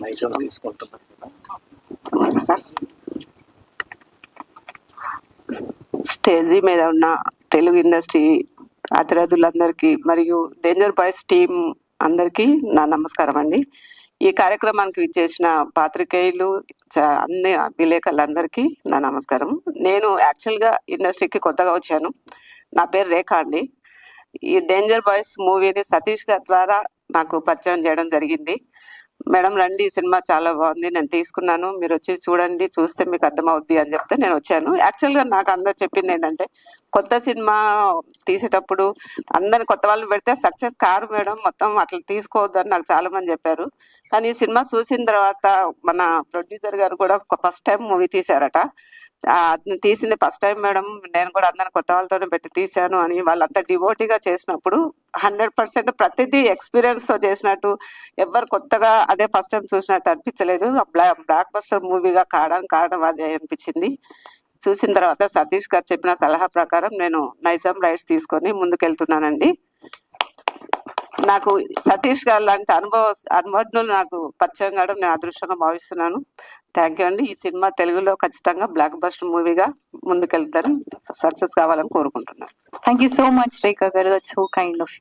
నైజం తీసుకుంటున్నాను sir. Stage మీద ఉన్న తెలుగు ఇండస్ట్రీ అతిరథులందరికీ మరియు డేంజర్ బాయ్స్ టీం అందరికీ నా నమస్కారం అండి. ఈ కార్యక్రమానికి విచ్చేసిన పాత్రికేయులు అన్ని విలేకరులందరికీ నా నమస్కారం. నేను యాక్చువల్గా ఇండస్ట్రీకి కొత్తగా వచ్చాను. నా పేరు రేఖ అండి. ఈ డేంజర్ బాయ్స్ మూవీని సతీష్ గారి ద్వారా నాకు పరిచయం చేయడం జరిగింది. మేడం రండి, ఈ సినిమా చాలా బాగుంది, నేను తీసుకున్నాను, మీరు వచ్చి చూడండి, చూస్తే మీకు అర్థమవుద్ది అని చెప్తే నేను వచ్చాను. యాక్చువల్గా నాకు అందరు చెప్పింది ఏంటంటే, కొత్త సినిమా తీసేటప్పుడు అందరిని కొత్త వాళ్ళు పెడితే సక్సెస్ కారు మేడం, మొత్తం అట్లా తీసుకోవద్దు అని నాకు చాలా మంది చెప్పారు. కానీ ఈ సినిమా చూసిన తర్వాత మన ప్రొడ్యూసర్ గారు కూడా ఫస్ట్ టైం మూవీ తీశారట. తీసింది ఫస్ట్ టైం మేడం, నేను కూడా అందరిని కొత్త వాళ్ళతోనే పెట్టి తీశాను అని వాళ్ళంతా డివోటీగా చేసినప్పుడు 100% ప్రతిదీ ఎక్స్పీరియన్స్ తో చేసినట్టు, ఎవరు కొత్తగా అదే ఫస్ట్ టైం చూసినట్టు అనిపించలేదు. బ్లాక్ బస్టర్ మూవీగా కావడం అదే అనిపించింది. చూసిన తర్వాత సతీష్ గారు చెప్పిన సలహా ప్రకారం నేను నైజాం రైట్స్ తీసుకొని ముందుకెళ్తున్నానండి. నాకు సతీష్ గారు లాంటి అనుభవజ్ఞులు నాకు పరిచయం కావడం నేను అదృష్టంగా భావిస్తున్నాను. థ్యాంక్ యూ అండి. ఈ సినిమా తెలుగులో ఖచ్చితంగా బ్లాక్ బస్టర్ మూవీగా ముందుకెళ్తాను, సక్సెస్ కావాలని కోరుకుంటున్నాను. థ్యాంక్ యూ సో మచ్ రేఖా గారు, దట్స్ సో కైండ్ ఆఫ్